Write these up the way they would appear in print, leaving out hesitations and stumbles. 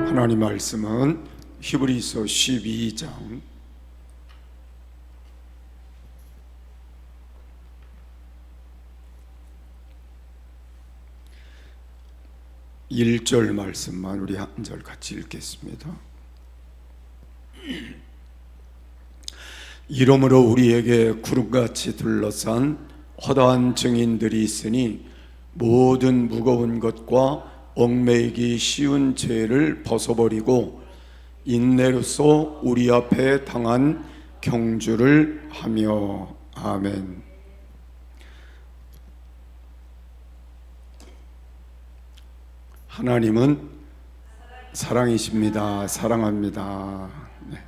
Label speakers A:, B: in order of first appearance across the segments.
A: 하나님 말씀은 히브리서 12장 1절 말씀만 우리 한 절 같이 읽겠습니다. 이러므로 우리에게 구름같이 둘러싼 허다한 증인들이 있으니 모든 무거운 것과 얽매이기 쉬운 죄를 벗어버리고 인내로써 우리 앞에 당한 경주를 하며. 아멘. 하나님은 사랑이십니다. 사랑합니다. 네.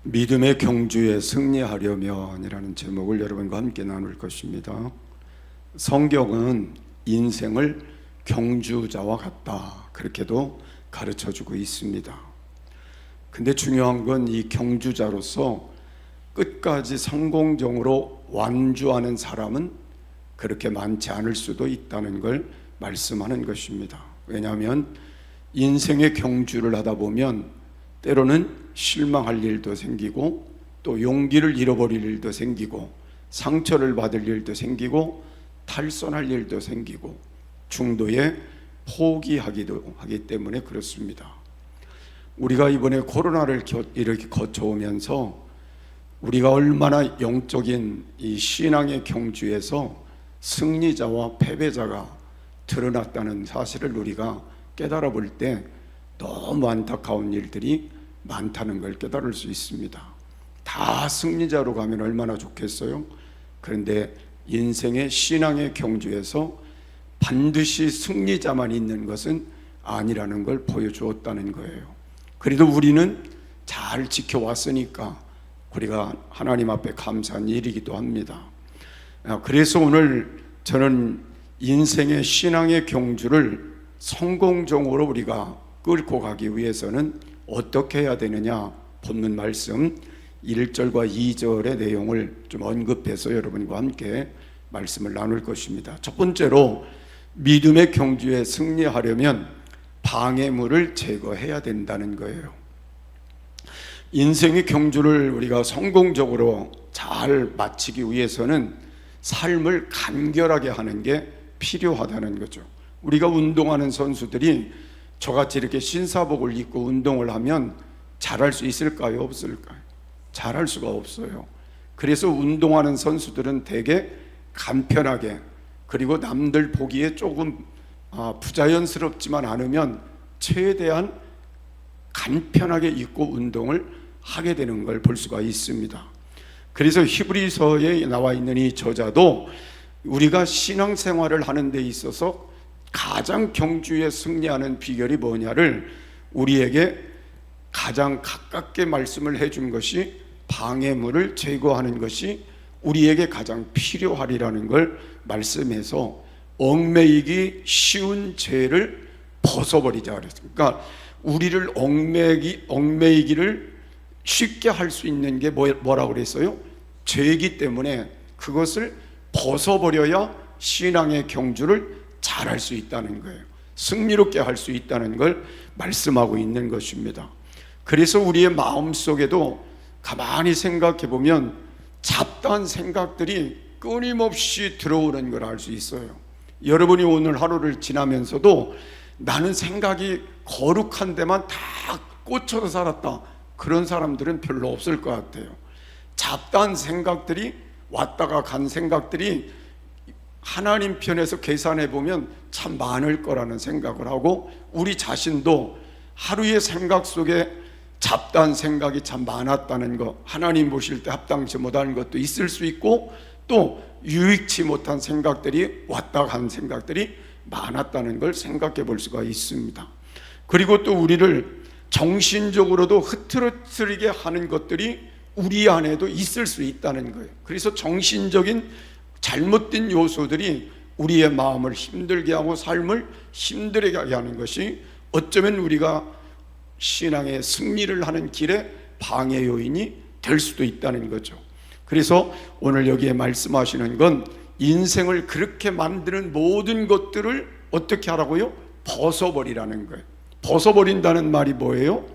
A: 믿음의 경주에 승리하려면이라는 제목을 여러분과 함께 나눌 것입니다. 성경은 인생을 경주자와 같다, 그렇게도 가르쳐주고 있습니다. 근데 중요한 건 이 경주자로서 끝까지 성공적으로 완주하는 사람은 그렇게 많지 않을 수도 있다는 걸 말씀하는 것입니다. 왜냐하면 인생의 경주를 하다 보면 때로는 실망할 일도 생기고, 또 용기를 잃어버릴 일도 생기고, 상처를 받을 일도 생기고, 탈선할 일도 생기고, 중도에 포기하기도 하기 때문에 그렇습니다. 우리가 이번에 코로나를 이렇게 거쳐오면서 우리가 얼마나 영적인 이 신앙의 경주에서 승리자와 패배자가 드러났다는 사실을 우리가 깨달아 볼 때 너무 안타까운 일들이 많다는 걸 깨달을 수 있습니다. 다 승리자로 가면 얼마나 좋겠어요? 그런데 인생의 신앙의 경주에서 반드시 승리자만 있는 것은 아니라는 걸 보여주었다는 거예요. 그래도 우리는 잘 지켜왔으니까 우리가 하나님 앞에 감사한 일이기도 합니다. 그래서 오늘 저는 인생의 신앙의 경주를 성공적으로 우리가 끌고 가기 위해서는 어떻게 해야 되느냐, 본문 말씀 1절과 2절의 내용을 좀 언급해서 여러분과 함께 말씀을 나눌 것입니다. 첫 번째로 믿음의 경주에 승리하려면 방해물을 제거해야 된다는 거예요. 인생의 경주를 우리가 성공적으로 잘 마치기 위해서는 삶을 간결하게 하는 게 필요하다는 거죠. 우리가 운동하는 선수들이 저같이 이렇게 신사복을 입고 운동을 하면 잘할 수 있을까요? 없을까요? 잘할 수가 없어요. 그래서 운동하는 선수들은 되게 간편하게, 그리고 남들 보기에 조금 부자연스럽지만 않으면 최대한 간편하게 입고 운동을 하게 되는 걸 볼 수가 있습니다. 그래서 히브리서에 나와 있는 이 저자도 우리가 신앙생활을 하는 데 있어서 가장 경주에 승리하는 비결이 뭐냐를 우리에게 가장 가깝게 말씀을 해준 것이 방해물을 제거하는 것이 우리에게 가장 필요하리라는 걸 말씀해서 얽매이기 쉬운 죄를 벗어버리자 그랬어요. 그러니까 우리를 얽매이기를 쉽게 할 수 있는 게 뭐라고 그랬어요? 죄이기 때문에 그것을 벗어버려야 신앙의 경주를 잘할 수 있다는 거예요. 승리롭게 할 수 있다는 걸 말씀하고 있는 것입니다. 그래서 우리의 마음속에도 가만히 생각해 보면 잡다한 생각들이 끊임없이 들어오는 걸 알 수 있어요. 여러분이 오늘 하루를 지나면서도 나는 생각이 거룩한 데만 다 꽂혀서 살았다, 그런 사람들은 별로 없을 것 같아요. 잡다한 생각들이, 왔다가 간 생각들이 하나님 편에서 계산해 보면 참 많을 거라는 생각을 하고, 우리 자신도 하루의 생각 속에 잡다한 생각이 참 많았다는 것, 하나님 보실 때 합당치 못한 것도 있을 수 있고, 또 유익치 못한 생각들이, 왔다 간 생각들이 많았다는 걸 생각해 볼 수가 있습니다. 그리고 또 우리를 정신적으로도 흐트러뜨리게 하는 것들이 우리 안에도 있을 수 있다는 거예요. 그래서 정신적인 잘못된 요소들이 우리의 마음을 힘들게 하고 삶을 힘들게 하는 것이 어쩌면 우리가 신앙의 승리를 하는 길에 방해 요인이 될 수도 있다는 거죠. 그래서 오늘 여기에 말씀하시는 건 인생을 그렇게 만드는 모든 것들을 어떻게 하라고요? 벗어버리라는 거예요. 벗어버린다는 말이 뭐예요?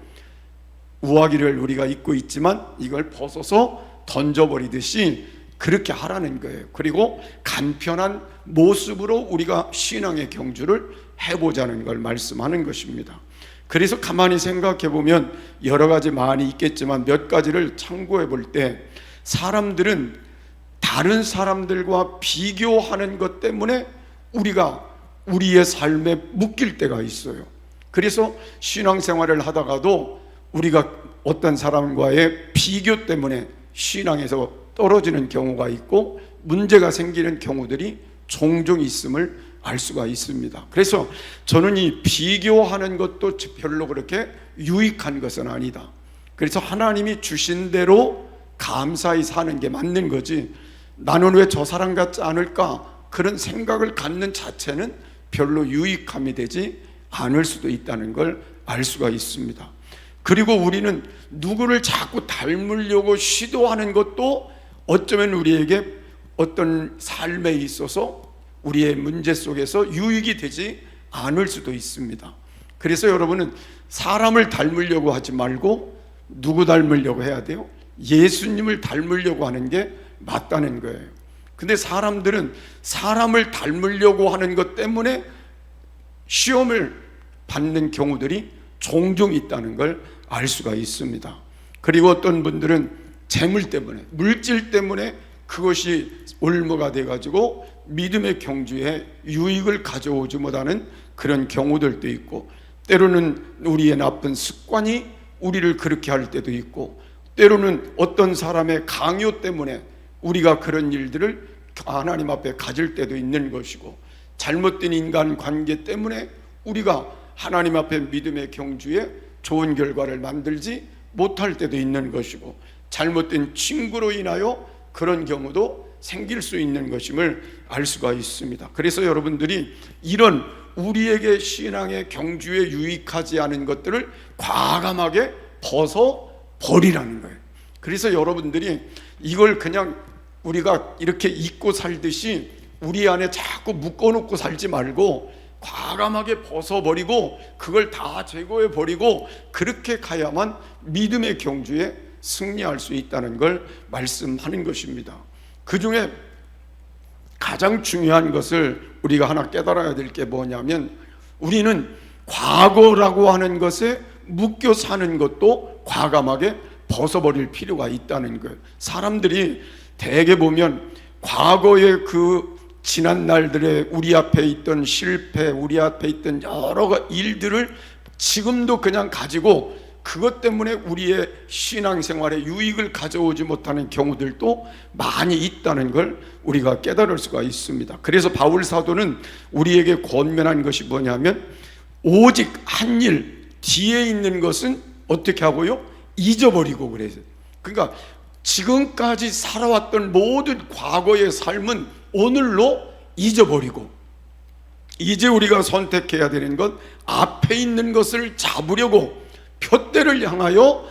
A: 우아기를 우리가 입고 있지만 이걸 벗어서 던져버리듯이 그렇게 하라는 거예요. 그리고 간편한 모습으로 우리가 신앙의 경주를 해보자는 걸 말씀하는 것입니다. 그래서 가만히 생각해 보면 여러 가지 많이 있겠지만 몇 가지를 참고해 볼 때, 사람들은 다른 사람들과 비교하는 것 때문에 우리가 우리의 삶에 묶일 때가 있어요. 그래서 신앙생활을 하다가도 우리가 어떤 사람과의 비교 때문에 신앙에서 떨어지는 경우가 있고 문제가 생기는 경우들이 종종 있음을 알 수가 있습니다. 그래서 저는 이 비교하는 것도 별로 그렇게 유익한 것은 아니다. 그래서 하나님이 주신 대로 감사히 사는 게 맞는 거지, 나는 왜 저 사람 같지 않을까 그런 생각을 갖는 자체는 별로 유익함이 되지 않을 수도 있다는 걸 알 수가 있습니다. 그리고 우리는 누구를 자꾸 닮으려고 시도하는 것도 어쩌면 우리에게 어떤 삶에 있어서 우리의 문제 속에서 유익이 되지 않을 수도 있습니다. 그래서 여러분은 사람을 닮으려고 하지 말고 누구 닮으려고 해야 돼요? 예수님을 닮으려고 하는 게 맞다는 거예요. 근데 사람들은 사람을 닮으려고 하는 것 때문에 시험을 받는 경우들이 종종 있다는 걸 알 수가 있습니다. 그리고 어떤 분들은 재물 때문에, 물질 때문에 그것이 올무가 돼가지고 믿음의 경주에 유익을 가져오지 못하는 그런 경우들도 있고, 때로는 우리의 나쁜 습관이 우리를 그렇게 할 때도 있고, 때로는 어떤 사람의 강요 때문에 우리가 그런 일들을 하나님 앞에 가질 때도 있는 것이고, 잘못된 인간관계 때문에 우리가 하나님 앞에 믿음의 경주에 좋은 결과를 만들지 못할 때도 있는 것이고, 잘못된 친구로 인하여 그런 경우도 생길 수 있는 것임을 알 수가 있습니다. 그래서 여러분들이 이런 우리에게 신앙의 경주에 유익하지 않은 것들을 과감하게 벗어버리라는 거예요. 그래서 여러분들이 이걸 그냥 우리가 이렇게 잊고 살듯이 우리 안에 자꾸 묶어놓고 살지 말고 과감하게 벗어버리고 그걸 다 제거해버리고 그렇게 가야만 믿음의 경주에 승리할 수 있다는 걸 말씀하는 것입니다. 그 중에 가장 중요한 것을 우리가 하나 깨달아야 될 게 뭐냐면, 우리는 과거라고 하는 것에 묶여 사는 것도 과감하게 벗어버릴 필요가 있다는 거예요. 사람들이 대개 보면 과거의 그 지난 날들에 우리 앞에 있던 실패, 우리 앞에 있던 여러 일들을 지금도 그냥 가지고 그것 때문에 우리의 신앙생활에 유익을 가져오지 못하는 경우들도 많이 있다는 걸 우리가 깨달을 수가 있습니다. 그래서 바울 사도는 우리에게 권면한 것이 뭐냐면, 오직 한 일 뒤에 있는 것은 어떻게 하고요? 잊어버리고 그래요. 그러니까 지금까지 살아왔던 모든 과거의 삶은 오늘로 잊어버리고, 이제 우리가 선택해야 되는 것, 앞에 있는 것을 잡으려고 표대를 향하여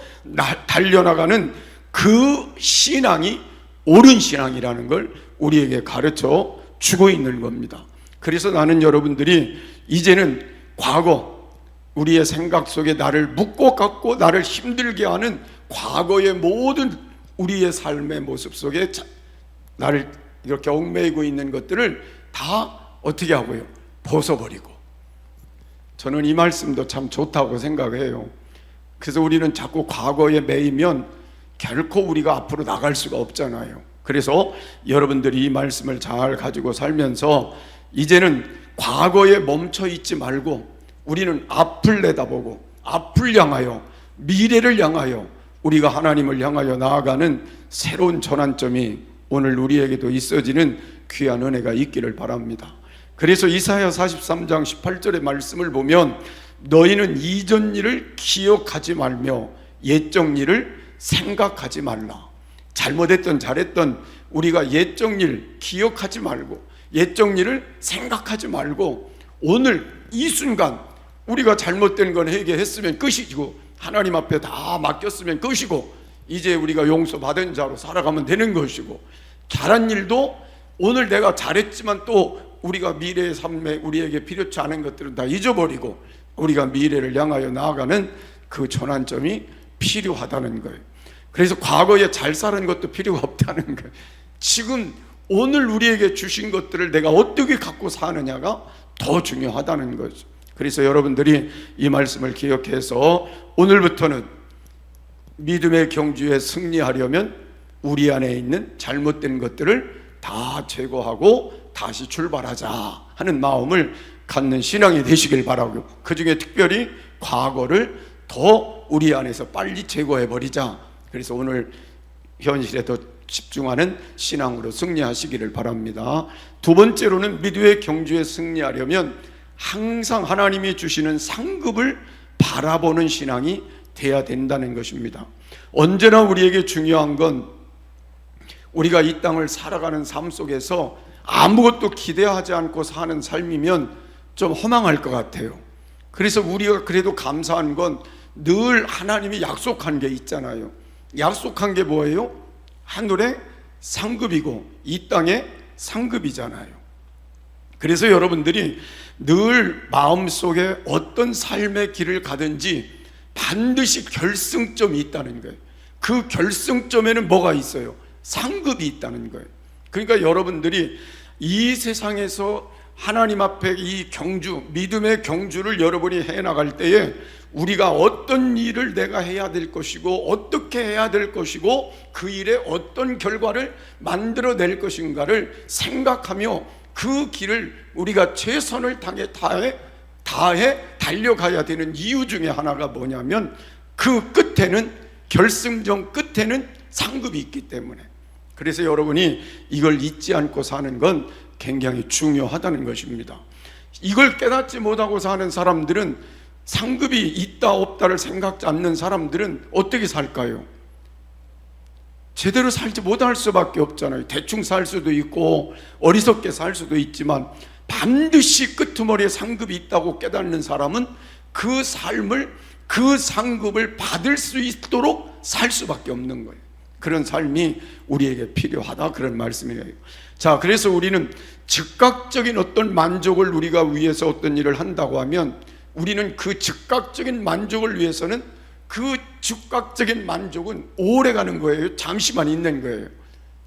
A: 달려나가는 그 신앙이 옳은 신앙이라는 걸 우리에게 가르쳐 주고 있는 겁니다. 그래서 나는 여러분들이 이제는 과거, 우리의 생각 속에 나를 묶고 갖고 나를 힘들게 하는 과거의 모든 우리의 삶의 모습 속에 나를 이렇게 얽매이고 있는 것들을 다 어떻게 하고요? 벗어버리고. 저는 이 말씀도 참 좋다고 생각해요. 그래서 우리는 자꾸 과거에 매이면 결코 우리가 앞으로 나갈 수가 없잖아요. 그래서 여러분들이 이 말씀을 잘 가지고 살면서 이제는 과거에 멈춰 있지 말고 우리는 앞을 내다보고 앞을 향하여, 미래를 향하여 우리가 하나님을 향하여 나아가는 새로운 전환점이 오늘 우리에게도 있어지는 귀한 은혜가 있기를 바랍니다. 그래서 이사야 43장 18절의 말씀을 보면, 너희는 이전 일을 기억하지 말며 옛적 일을 생각하지 말라. 잘못했던 잘했던 우리가 옛적 일 기억하지 말고 옛적 일을 생각하지 말고 오늘 이 순간 우리가 잘못된 건 회개했으면 끝이고 하나님 앞에 다 맡겼으면 끝이고 이제 우리가 용서받은 자로 살아가면 되는 것이고, 잘한 일도 오늘 내가 잘했지만 또 우리가 미래의 삶에 우리에게 필요치 않은 것들은 다 잊어버리고 우리가 미래를 향하여 나아가는 그 전환점이 필요하다는 거예요. 그래서 과거에 잘 사는 것도 필요가 없다는 거예요. 지금 오늘 우리에게 주신 것들을 내가 어떻게 갖고 사느냐가 더 중요하다는 거죠. 그래서 여러분들이 이 말씀을 기억해서 오늘부터는 믿음의 경주에 승리하려면 우리 안에 있는 잘못된 것들을 다 제거하고 다시 출발하자 하는 마음을 갖는 신앙이 되시길 바라고, 그 중에 특별히 과거를 더 우리 안에서 빨리 제거해버리자. 그래서 오늘 현실에 더 집중하는 신앙으로 승리하시기를 바랍니다. 두 번째로는 믿음의 경주에 승리하려면 항상 하나님이 주시는 상급을 바라보는 신앙이 돼야 된다는 것입니다. 언제나 우리에게 중요한 건 우리가 이 땅을 살아가는 삶 속에서 아무것도 기대하지 않고 사는 삶이면 좀 허망할 것 같아요. 그래서 우리가 그래도 감사한 건 늘 하나님이 약속한 게 있잖아요. 약속한 게 뭐예요? 하늘의 상급이고 이 땅의 상급이잖아요. 그래서 여러분들이 늘 마음속에 어떤 삶의 길을 가든지 반드시 결승점이 있다는 거예요. 그 결승점에는 뭐가 있어요? 상급이 있다는 거예요. 그러니까 여러분들이 이 세상에서 하나님 앞에 이 경주, 믿음의 경주를 여러분이 해나갈 때에 우리가 어떤 일을 내가 해야 될 것이고 어떻게 해야 될 것이고 그 일에 어떤 결과를 만들어낼 것인가를 생각하며 그 길을 우리가 최선을 다해 달려가야 되는 이유 중에 하나가 뭐냐면 그 끝에는, 결승전 끝에는 상급이 있기 때문에. 그래서 여러분이 이걸 잊지 않고 사는 건 굉장히 중요하다는 것입니다. 이걸 깨닫지 못하고 사는 사람들은, 상급이 있다 없다를 생각지 않는 사람들은 어떻게 살까요? 제대로 살지 못할 수밖에 없잖아요. 대충 살 수도 있고 어리석게 살 수도 있지만 반드시 끄트머리에 상급이 있다고 깨닫는 사람은 그 삶을, 그 상급을 받을 수 있도록 살 수밖에 없는 거예요. 그런 삶이 우리에게 필요하다, 그런 말씀이에요. 자, 그래서 우리는 즉각적인 어떤 만족을 우리가 위해서 어떤 일을 한다고 하면 우리는 그 즉각적인 만족을 위해서는, 그 즉각적인 만족은 오래 가는 거예요. 잠시만 있는 거예요.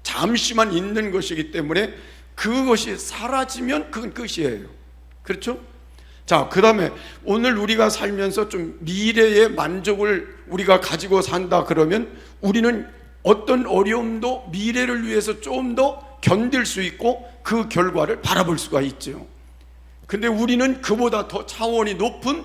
A: 잠시만 있는 것이기 때문에 그것이 사라지면 그건 끝이에요. 그렇죠? 자, 그 다음에 오늘 우리가 살면서 좀 미래의 만족을 우리가 가지고 산다 그러면 우리는 어떤 어려움도 미래를 위해서 좀 더 견딜 수 있고 그 결과를 바라볼 수가 있죠. 근데 우리는 그보다 더 차원이 높은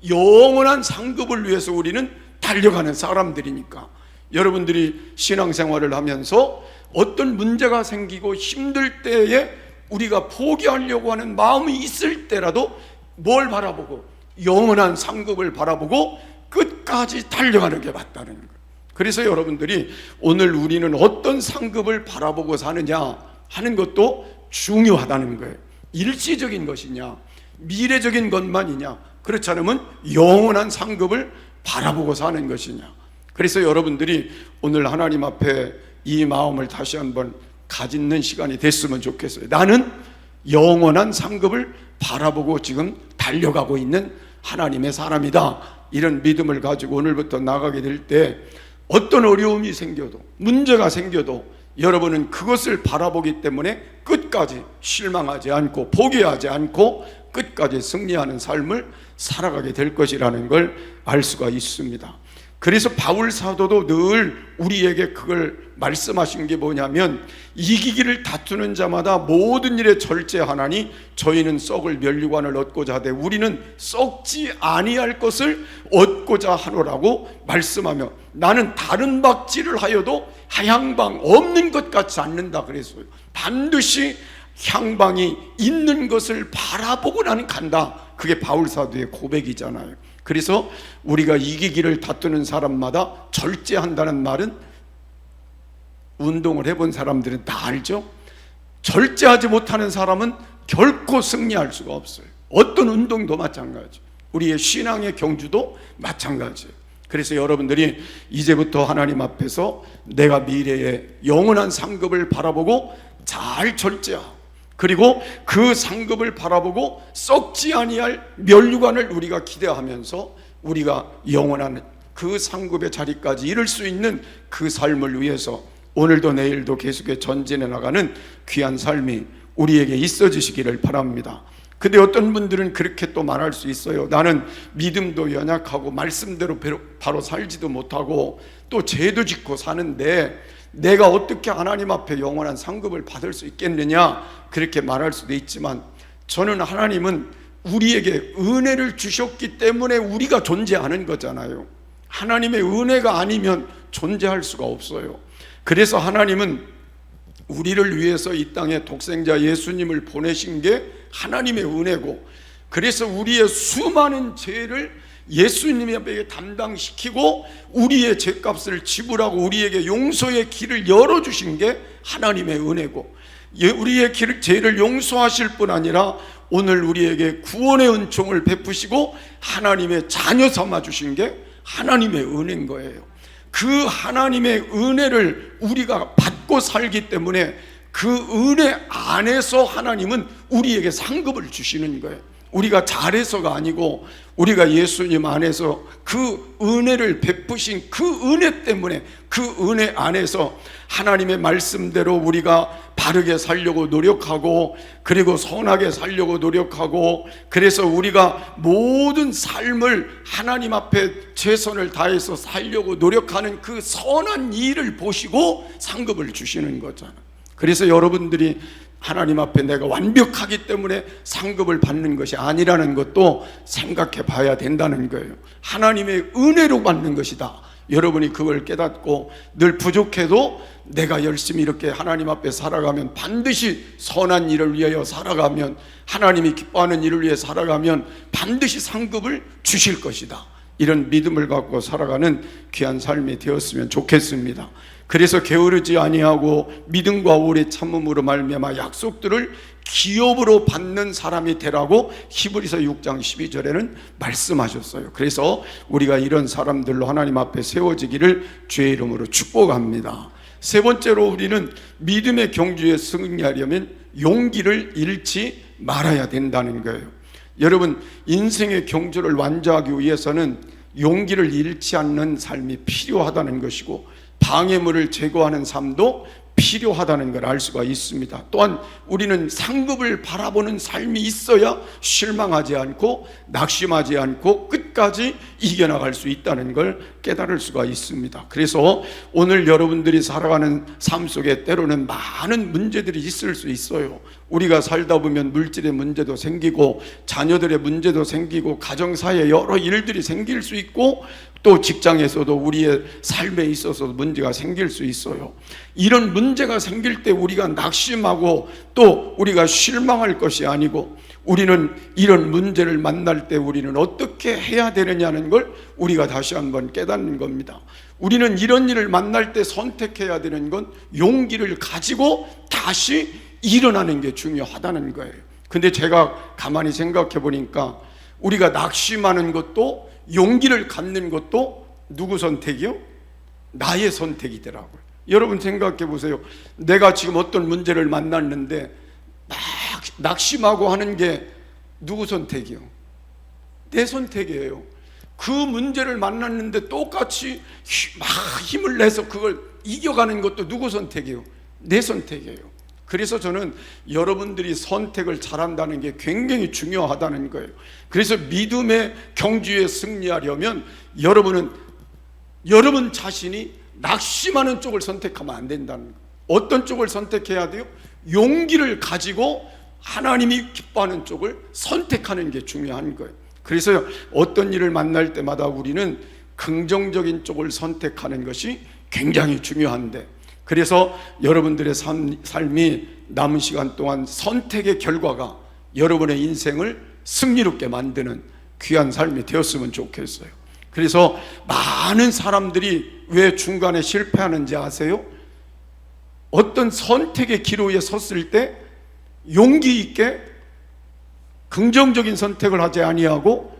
A: 영원한 상급을 위해서 우리는 달려가는 사람들이니까, 여러분들이 신앙생활을 하면서 어떤 문제가 생기고 힘들 때에 우리가 포기하려고 하는 마음이 있을 때라도 뭘 바라보고? 영원한 상급을 바라보고 끝까지 달려가는 게 맞다는 거예요. 그래서 여러분들이 오늘 우리는 어떤 상급을 바라보고 사느냐 하는 것도 중요하다는 거예요. 일시적인 것이냐, 미래적인 것만이냐, 그렇지 않으면 영원한 상급을 바라보고 사는 것이냐. 그래서 여러분들이 오늘 하나님 앞에 이 마음을 다시 한번 가지는 시간이 됐으면 좋겠어요. 나는 영원한 상급을 바라보고 지금 달려가고 있는 하나님의 사람이다. 이런 믿음을 가지고 오늘부터 나가게 될 때 어떤 어려움이 생겨도, 문제가 생겨도 여러분은 그것을 바라보기 때문에 끝까지 실망하지 않고 포기하지 않고 끝까지 승리하는 삶을 살아가게 될 것이라는 걸 알 수가 있습니다. 그래서 바울 사도도 늘 우리에게 그걸 말씀하신 게 뭐냐면, 이기기를 다투는 자마다 모든 일에 절제하나니 저희는 썩을 면류관을 얻고자 하되 우리는 썩지 아니할 것을 얻고자 하노라고 말씀하며, 나는 다른 박질을 하여도 향방 없는 것 같지 않는다 그랬어요. 반드시 향방이 있는 것을 바라보고 나는 간다. 그게 바울 사도의 고백이잖아요. 그래서 우리가 이기기를 다투는 사람마다 절제한다는 말은, 운동을 해본 사람들은 다 알죠. 절제하지 못하는 사람은 결코 승리할 수가 없어요. 어떤 운동도 마찬가지, 우리의 신앙의 경주도 마찬가지예요. 그래서 여러분들이 이제부터 하나님 앞에서 내가 미래의 영원한 상급을 바라보고 잘 절제하고 그리고 그 상급을 바라보고 썩지 아니할 면류관을 우리가 기대하면서 우리가 영원한 그 상급의 자리까지 이룰 수 있는 그 삶을 위해서 오늘도 내일도 계속해 전진해 나가는 귀한 삶이 우리에게 있어 주시기를 바랍니다. 근데 어떤 분들은 그렇게 또 말할 수 있어요. 나는 믿음도 연약하고 말씀대로 바로 살지도 못하고 또 죄도 짓고 사는데 내가 어떻게 하나님 앞에 영원한 상급을 받을 수 있겠느냐, 그렇게 말할 수도 있지만, 저는 하나님은 우리에게 은혜를 주셨기 때문에 우리가 존재하는 거잖아요. 하나님의 은혜가 아니면 존재할 수가 없어요. 그래서 하나님은 우리를 위해서 이 땅에 독생자 예수님을 보내신 게 하나님의 은혜고, 그래서 우리의 수많은 죄를 예수님에게 담당시키고 우리의 죄값을 지불하고 우리에게 용서의 길을 열어주신 게 하나님의 은혜고, 우리의 죄를 용서하실 뿐 아니라 오늘 우리에게 구원의 은총을 베푸시고 하나님의 자녀 삼아주신 게 하나님의 은혜인 거예요. 그 하나님의 은혜를 우리가 받고 살기 때문에 그 은혜 안에서 하나님은 우리에게 상급을 주시는 거예요. 우리가 잘해서가 아니고 우리가 예수님 안에서 그 은혜를 베푸신 그 은혜 때문에 그 은혜 안에서 하나님의 말씀대로 우리가 바르게 살려고 노력하고 그리고 선하게 살려고 노력하고, 그래서 우리가 모든 삶을 하나님 앞에 최선을 다해서 살려고 노력하는 그 선한 일을 보시고 상급을 주시는 거잖아요. 그래서 여러분들이 하나님 앞에 내가 완벽하기 때문에 상급을 받는 것이 아니라는 것도 생각해 봐야 된다는 거예요. 하나님의 은혜로 받는 것이다. 여러분이 그걸 깨닫고 늘 부족해도 내가 열심히 이렇게 하나님 앞에 살아가면, 반드시 선한 일을 위하여 살아가면, 하나님이 기뻐하는 일을 위해 살아가면 반드시 상급을 주실 것이다. 이런 믿음을 갖고 살아가는 귀한 삶이 되었으면 좋겠습니다. 그래서 게으르지 아니하고 믿음과 오래 참음으로 말미암아 약속들을 기업으로 받는 사람이 되라고 히브리서 6장 12절에는 말씀하셨어요. 그래서 우리가 이런 사람들로 하나님 앞에 세워지기를 주의 이름으로 축복합니다. 세 번째로, 우리는 믿음의 경주에 승리하려면 용기를 잃지 말아야 된다는 거예요. 여러분, 인생의 경주를 완주하기 위해서는 용기를 잃지 않는 삶이 필요하다는 것이고, 방해물을 제거하는 삶도 필요하다는 걸 알 수가 있습니다. 또한 우리는 상급을 바라보는 삶이 있어야 실망하지 않고 낙심하지 않고 끝까지 이겨나갈 수 있다는 걸 깨달을 수가 있습니다. 그래서 오늘 여러분들이 살아가는 삶 속에 때로는 많은 문제들이 있을 수 있어요. 우리가 살다 보면 물질의 문제도 생기고 자녀들의 문제도 생기고 가정사에 여러 일들이 생길 수 있고 또 직장에서도 우리의 삶에 있어서 문제가 생길 수 있어요. 이런 문제가 생길 때 우리가 낙심하고 또 우리가 실망할 것이 아니고, 우리는 이런 문제를 만날 때 우리는 어떻게 해야 되느냐는 걸 우리가 다시 한번 깨닫는 겁니다. 우리는 이런 일을 만날 때 선택해야 되는 건 용기를 가지고 다시 일어나는 게 중요하다는 거예요. 근데 제가 가만히 생각해 보니까 우리가 낙심하는 것도 용기를 갖는 것도 누구 선택이요? 나의 선택이더라고요. 여러분 생각해 보세요. 내가 지금 어떤 문제를 만났는데 막 낙심하고 하는 게 누구 선택이요? 내 선택이에요. 그 문제를 만났는데 똑같이 막 힘을 내서 그걸 이겨가는 것도 누구 선택이요? 내 선택이에요. 그래서 저는 여러분들이 선택을 잘한다는 게 굉장히 중요하다는 거예요. 그래서 믿음의 경주에 승리하려면 여러분은 여러분 자신이 낙심하는 쪽을 선택하면 안 된다는 거예요. 어떤 쪽을 선택해야 돼요? 용기를 가지고 하나님이 기뻐하는 쪽을 선택하는 게 중요한 거예요. 그래서 어떤 일을 만날 때마다 우리는 긍정적인 쪽을 선택하는 것이 굉장히 중요한데, 그래서 여러분들의 삶이 남은 시간 동안 선택의 결과가 여러분의 인생을 승리롭게 만드는 귀한 삶이 되었으면 좋겠어요. 그래서 많은 사람들이 왜 중간에 실패하는지 아세요? 어떤 선택의 기로에 섰을 때 용기 있게 긍정적인 선택을 하지 아니하고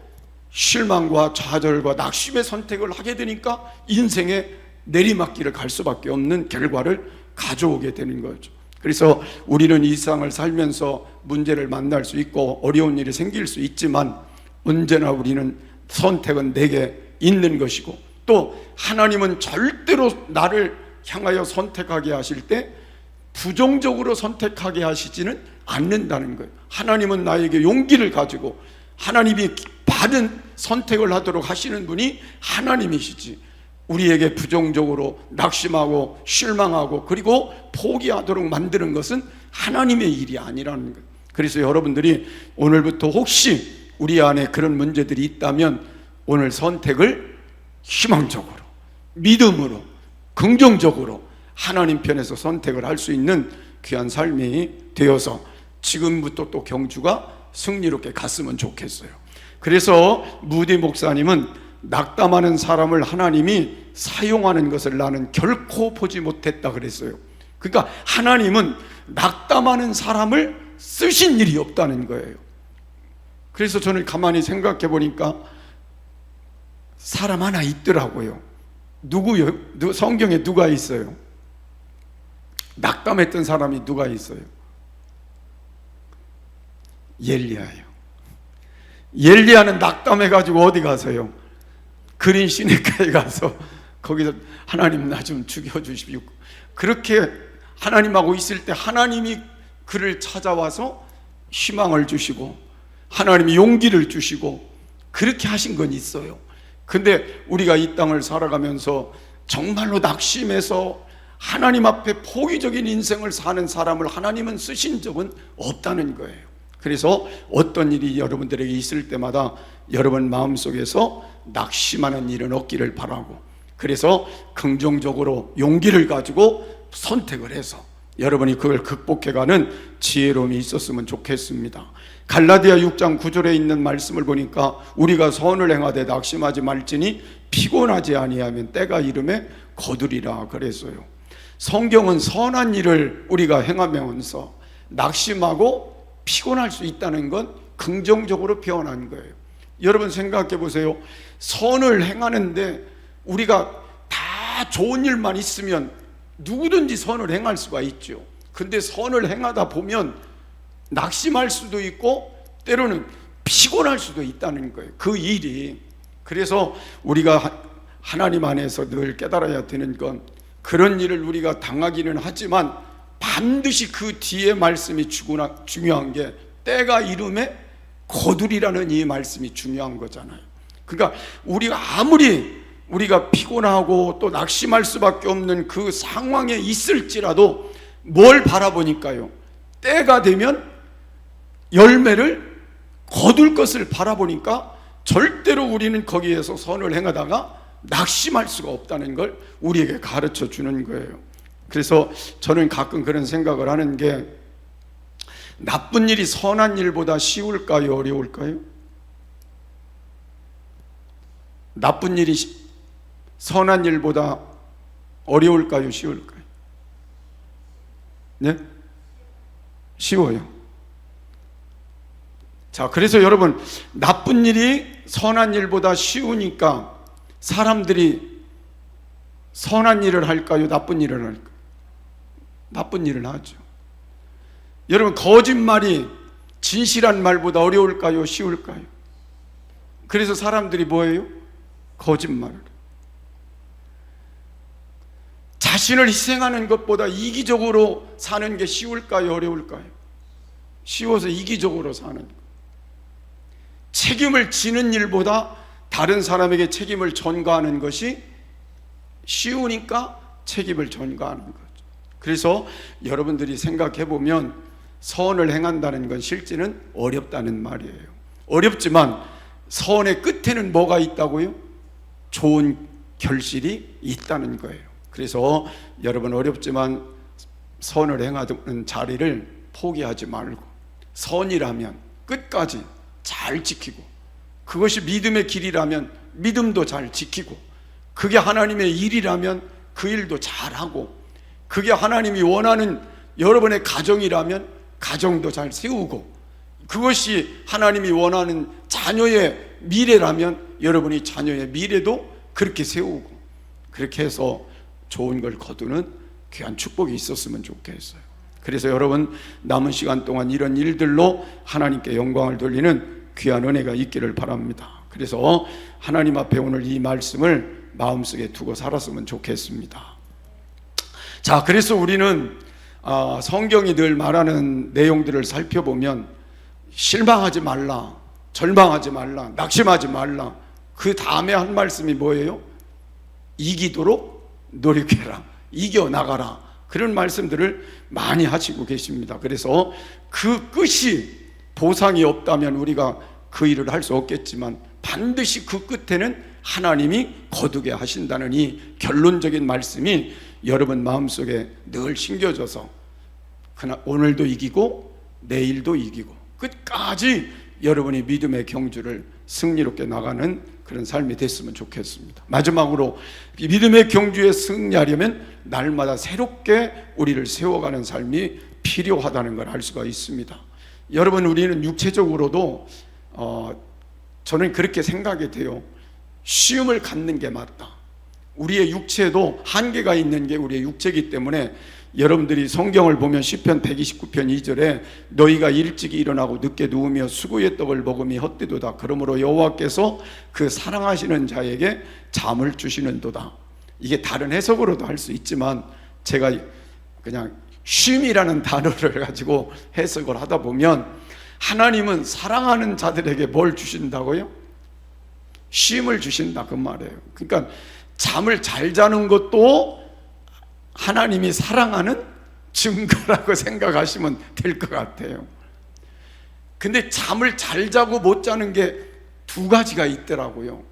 A: 실망과 좌절과 낙심의 선택을 하게 되니까 인생의 내리막길을 갈 수밖에 없는 결과를 가져오게 되는 거죠. 그래서 우리는 이 세상을 살면서 문제를 만날 수 있고 어려운 일이 생길 수 있지만 언제나 우리는 선택은 내게 있는 것이고, 또 하나님은 절대로 나를 향하여 선택하게 하실 때 부정적으로 선택하게 하시지는 않는다는 거예요. 하나님은 나에게 용기를 가지고 하나님이 바른 선택을 하도록 하시는 분이 하나님이시지, 우리에게 부정적으로 낙심하고 실망하고 그리고 포기하도록 만드는 것은 하나님의 일이 아니라는 거예요. 그래서 여러분들이 오늘부터 혹시 우리 안에 그런 문제들이 있다면 오늘 선택을 희망적으로, 믿음으로, 긍정적으로 하나님 편에서 선택을 할 수 있는 귀한 삶이 되어서 지금부터 또 경주가 승리롭게 갔으면 좋겠어요. 그래서 무디 목사님은 낙담하는 사람을 하나님이 사용하는 것을 나는 결코 보지 못했다 그랬어요. 그러니까 하나님은 낙담하는 사람을 쓰신 일이 없다는 거예요. 그래서 저는 가만히 생각해 보니까 사람 하나 있더라고요. 누구요? 성경에 누가 있어요? 낙담했던 사람이 누가 있어요? 엘리야예요. 엘리야는 낙담해가지고 어디 가서요? 그린 시내가에 가서 거기서 하나님 나 좀 죽여주십시오. 그렇게 하나님하고 있을 때 하나님이 그를 찾아와서 희망을 주시고 하나님이 용기를 주시고 그렇게 하신 건 있어요. 근데 우리가 이 땅을 살아가면서 정말로 낙심해서 하나님 앞에 포기적인 인생을 사는 사람을 하나님은 쓰신 적은 없다는 거예요. 그래서 어떤 일이 여러분들에게 있을 때마다 여러분 마음속에서 낙심하는 일은 없기를 바라고, 그래서 긍정적으로 용기를 가지고 선택을 해서 여러분이 그걸 극복해가는 지혜로움이 있었으면 좋겠습니다. 갈라디아 6장 9절에 있는 말씀을 보니까 우리가 선을 행하되 낙심하지 말지니 피곤하지 아니하면 때가 이름에 거두리라 그랬어요. 성경은 선한 일을 우리가 행하면서 낙심하고 피곤할 수 있다는 건 긍정적으로 표현한 거예요. 여러분 생각해 보세요. 선을 행하는데 우리가 다 좋은 일만 있으면 누구든지 선을 행할 수가 있죠. 근데 선을 행하다 보면 낙심할 수도 있고 때로는 피곤할 수도 있다는 거예요. 그 일이. 그래서 우리가 하나님 안에서 늘 깨달아야 되는 건 그런 일을 우리가 당하기는 하지만 반드시 그 뒤에 말씀이 중요한 게 때가 이름에 거두리라는 이 말씀이 중요한 거잖아요. 그러니까 우리가 아무리 우리가 피곤하고 또 낙심할 수밖에 없는 그 상황에 있을지라도 뭘 바라보니까요, 때가 되면 열매를 거둘 것을 바라보니까 절대로 우리는 거기에서 선을 행하다가 낙심할 수가 없다는 걸 우리에게 가르쳐 주는 거예요. 그래서 저는 가끔 그런 생각을 하는 게, 나쁜 일이 선한 일보다 쉬울까요? 어려울까요? 나쁜 일이 선한 일보다 어려울까요? 쉬울까요? 네? 쉬워요. 자, 그래서 여러분, 나쁜 일이 선한 일보다 쉬우니까 사람들이 선한 일을 할까요? 나쁜 일을 할까요? 나쁜 일을 하죠. 여러분, 거짓말이 진실한 말보다 어려울까요? 쉬울까요? 그래서 사람들이 뭐예요? 거짓말을. 자신을 희생하는 것보다 이기적으로 사는 게 쉬울까요? 어려울까요? 쉬워서 이기적으로 사는 것. 책임을 지는 일보다 다른 사람에게 책임을 전가하는 것이 쉬우니까 책임을 전가하는 거죠. 그래서 여러분들이 생각해 보면 선을 행한다는 건 실제는 어렵다는 말이에요. 어렵지만 선의 끝에는 뭐가 있다고요? 좋은 결실이 있다는 거예요. 그래서 여러분, 어렵지만 선을 행하는 자리를 포기하지 말고 선이라면 끝까지 잘 지키고, 그것이 믿음의 길이라면 믿음도 잘 지키고, 그게 하나님의 일이라면 그 일도 잘하고, 그게 하나님이 원하는 여러분의 가정이라면 가정도 잘 세우고, 그것이 하나님이 원하는 자녀의 미래라면 여러분이 자녀의 미래도 그렇게 세우고, 그렇게 해서 좋은 걸 거두는 귀한 축복이 있었으면 좋겠어요. 그래서 여러분 남은 시간 동안 이런 일들로 하나님께 영광을 돌리는 귀한 은혜가 있기를 바랍니다. 그래서 하나님 앞에 오늘 이 말씀을 마음속에 두고 살았으면 좋겠습니다. 자, 그래서 우리는 성경이 늘 말하는 내용들을 살펴보면 실망하지 말라, 절망하지 말라, 낙심하지 말라. 그 다음에 한 말씀이 뭐예요? 이기도록 노력해라, 이겨나가라. 그런 말씀들을 많이 하시고 계십니다. 그래서 그 끝이 보상이 없다면 우리가 그 일을 할 수 없겠지만 반드시 그 끝에는 하나님이 거두게 하신다는 이 결론적인 말씀이 여러분 마음속에 늘 심겨져서 오늘도 이기고 내일도 이기고 끝까지 여러분이 믿음의 경주를 승리롭게 나가는 그런 삶이 됐으면 좋겠습니다. 마지막으로 믿음의 경주에 승리하려면 날마다 새롭게 우리를 세워가는 삶이 필요하다는 걸 알 수가 있습니다. 여러분, 우리는 육체적으로도 저는 그렇게 생각이 돼요. 시험을 갖는 게 맞다. 우리의 육체도 한계가 있는 게 우리의 육체이기 때문에 여러분들이 성경을 보면 시편 129편 2절에 너희가 일찍이 일어나고 늦게 누우며 수고의 떡을 먹음이 헛되도다. 그러므로 여호와께서 그 사랑하시는 자에게 잠을 주시는도다. 이게 다른 해석으로도 할 수 있지만 제가 그냥 쉼이라는 단어를 가지고 해석을 하다 보면 하나님은 사랑하는 자들에게 뭘 주신다고요? 쉼을 주신다, 그 말이에요. 그러니까 잠을 잘 자는 것도 하나님이 사랑하는 증거라고 생각하시면 될 것 같아요. 근데 잠을 잘 자고 못 자는 게 두 가지가 있더라고요.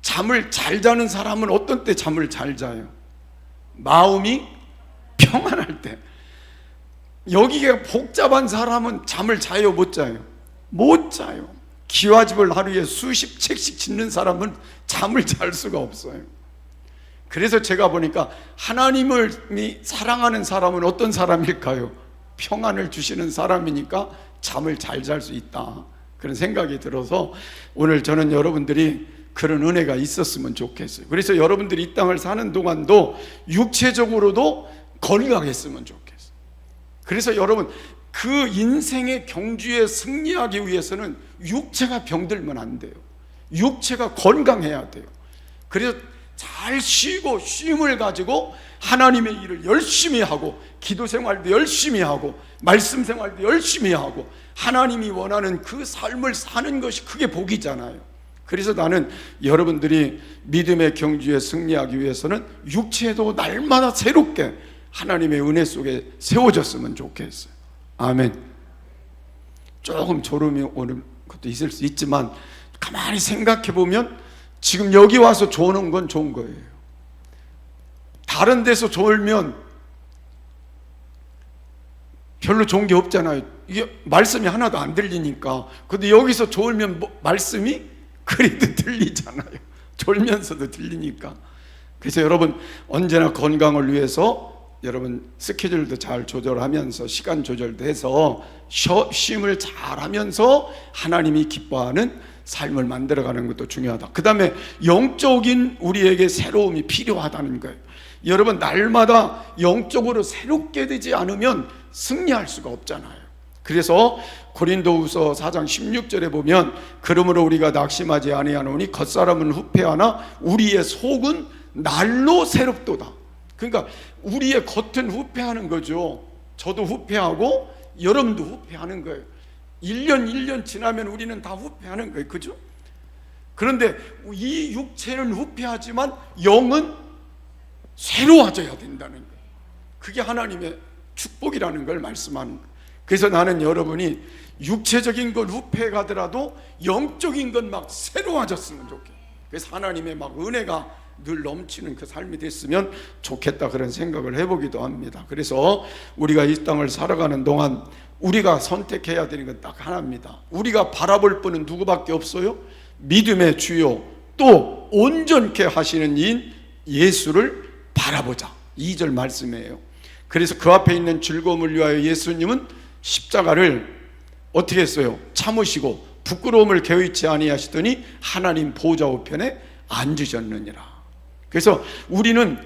A: 잠을 잘 자는 사람은 어떤 때 잠을 잘 자요? 마음이 평안할 때. 여기가 복잡한 사람은 잠을 자요, 못 자요? 못 자요. 기와집을 하루에 수십 책씩 짓는 사람은 잠을 잘 수가 없어요. 그래서 제가 보니까 하나님을 사랑하는 사람은 어떤 사람일까요? 평안을 주시는 사람이니까 잠을 잘 잘 수 있다, 그런 생각이 들어서 오늘 저는 여러분들이 그런 은혜가 있었으면 좋겠어요. 그래서 여러분들이 이 땅을 사는 동안도 육체적으로도 건강했으면 좋겠어요. 그래서 여러분, 그 인생의 경주에 승리하기 위해서는 육체가 병들면 안 돼요. 육체가 건강해야 돼요. 그래서 잘 쉬고 쉼을 가지고 하나님의 일을 열심히 하고 기도 생활도 열심히 하고 말씀 생활도 열심히 하고 하나님이 원하는 그 삶을 사는 것이 그게 복이잖아요. 그래서 나는 여러분들이 믿음의 경주에 승리하기 위해서는 육체도 날마다 새롭게 하나님의 은혜 속에 세워졌으면 좋겠어요. 아멘. 조금 졸음이 오는 것도 있을 수 있지만 가만히 생각해 보면 지금 여기 와서 조는 건 좋은 거예요. 다른 데서 졸면 별로 좋은 게 없잖아요. 이게 말씀이 하나도 안 들리니까. 근데 여기서 졸면 말씀이 그래도 들리잖아요. 졸면서도 들리니까. 그래서 여러분, 언제나 건강을 위해서 여러분 스케줄도 잘 조절하면서 시간 조절도 해서 쉼을 잘 하면서 하나님이 기뻐하는 삶을 만들어가는 것도 중요하다. 그 다음에 영적인 우리에게 새로움이 필요하다는 거예요. 여러분, 날마다 영적으로 새롭게 되지 않으면 승리할 수가 없잖아요. 그래서 고린도후서 4장 16절에 보면 그러므로 우리가 낙심하지 아니하노니 겉사람은 후패하나 우리의 속은 날로 새롭도다. 그러니까 우리의 겉은 후패하는 거죠. 저도 후패하고 여러분도 후패하는 거예요. 1년 지나면 우리는 다 후패하는 거예요. 그죠? 그런데 이 육체는 후패하지만 영은 새로워져야 된다는 거예요. 그게 하나님의 축복이라는 걸 말씀하는 거예요. 그래서 나는 여러분이 육체적인 건 후패해 가더라도 영적인 건 막 새로워졌으면 좋겠어요. 그래서 하나님의 막 은혜가 늘 넘치는 그 삶이 됐으면 좋겠다, 그런 생각을 해보기도 합니다. 그래서 우리가 이 땅을 살아가는 동안 우리가 선택해야 되는 건 딱 하나입니다. 우리가 바라볼 분은 누구밖에 없어요? 믿음의 주요 또 온전케 하시는 이인 예수를 바라보자, 2절 말씀이에요. 그래서 그 앞에 있는 즐거움을 위하여 예수님은 십자가를 어떻게 했어요? 참으시고 부끄러움을 개의치 아니하시더니 하나님 보좌 우편에 앉으셨느니라. 그래서 우리는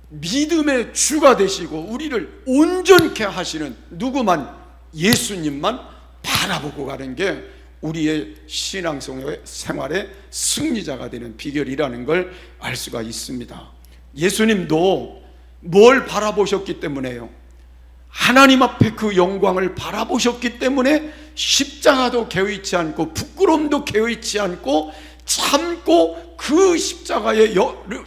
A: 믿음의 주가 되시고 우리를 온전케 하시는 누구만, 예수님만 바라보고 가는 게 우리의 신앙생활의 승리자가 되는 비결이라는 걸 알 수가 있습니다. 예수님도 뭘 바라보셨기 때문에요? 하나님 앞에 그 영광을 바라보셨기 때문에 십자가도 개의치 않고 부끄러움도 개의치 않고 참고 그 십자가에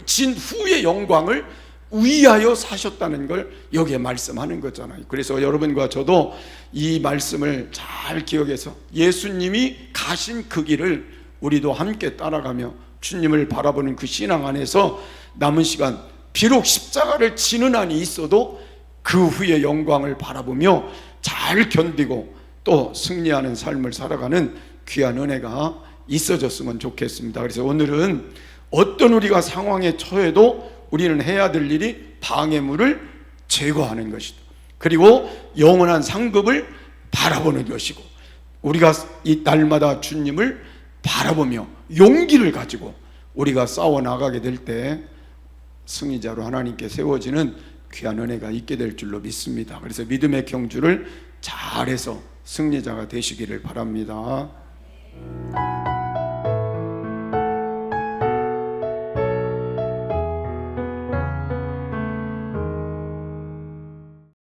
A: 진 후의 영광을 위하여 사셨다는 걸 여기에 말씀하는 거잖아요. 그래서 여러분과 저도 이 말씀을 잘 기억해서 예수님이 가신 그 길을 우리도 함께 따라가며 주님을 바라보는 그 신앙 안에서 남은 시간, 비록 십자가를 지는 한이 있어도 그 후의 영광을 바라보며 잘 견디고 또 승리하는 삶을 살아가는 귀한 은혜가 있어졌으면 좋겠습니다. 그래서 오늘은 어떤 우리가 상황에 처해도 우리는 해야 될 일이 방해물을 제거하는 것이다. 그리고 영원한 상급을 바라보는 것이고, 우리가 이 날마다 주님을 바라보며 용기를 가지고 우리가 싸워 나가게 될 때 승리자로 하나님께 세워지는 귀한 은혜가 있게 될 줄로 믿습니다. 그래서 믿음의 경주를 잘해서 승리자가 되시기를 바랍니다.